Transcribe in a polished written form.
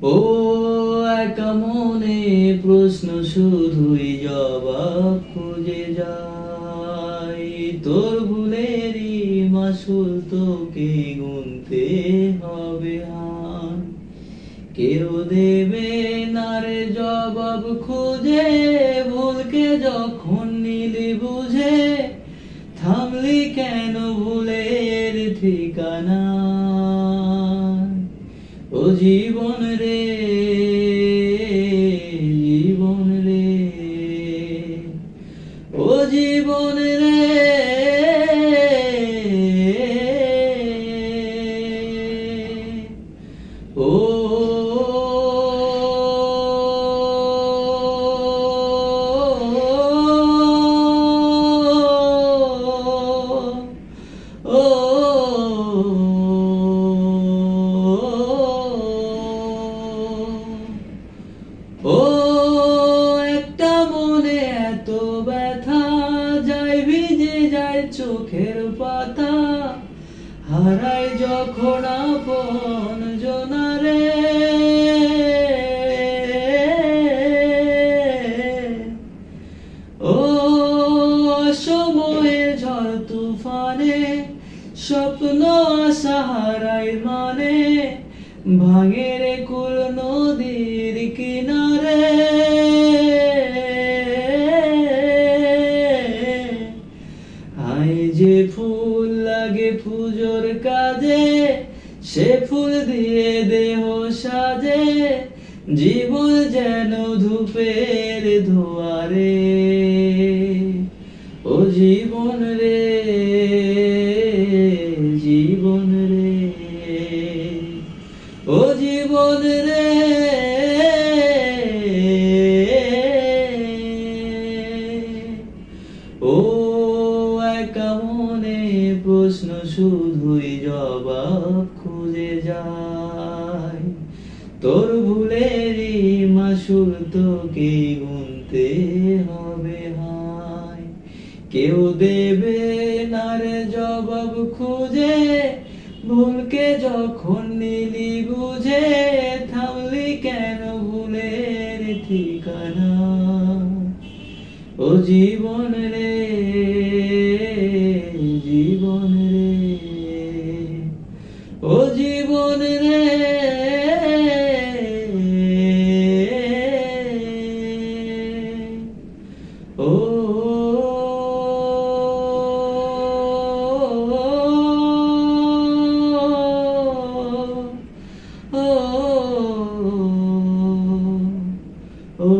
ও একা মনে প্রশ্ন শুধুই জবাব খুঁজে যায়, তোর ভুলেরই মাসুল তোকে গুনতে হবে হান। কেউ দেবে না রে জবাব খুঁজে, ভুলকে যখন নিলি বুঝে, থামলি কেন ভুলের ঠিকানা। ও জীবন রে, জীবন রে, ও জীবন রে, ও ও একটা মনে এত ব্যথা, যায় ভিজে যায় চোখের পাতা, হারাই যখন আপন জনারে। ও সময়ের ঝড় তুফানে স্বপ্ন আশা হারাই মানে, ভাঙে রে কুল নদীর কিনারে। আই যে ফুল লাগে পুজোর কাজে, সে ফুল দিয়ে দেহ সাজে, জীবন যেন ধূপের ধোয়ারে। ও জীবন রে, জীবন রে, ও জীবন রে, ও একা মনে প্রশ্ন শুধুই জবাব খুঁজে যায়, তোর ভুলেরই মাসুল তোকে গুনতে হবে হায়। কেউ দেবে না রে জবাব খুঁজে, ভুলকে যখন নিলি বুঝে, থামলি কেন ভুলের ঠিকানা। ও জীবন রে, জীবন রে, ও জীবন রে, ও ও ও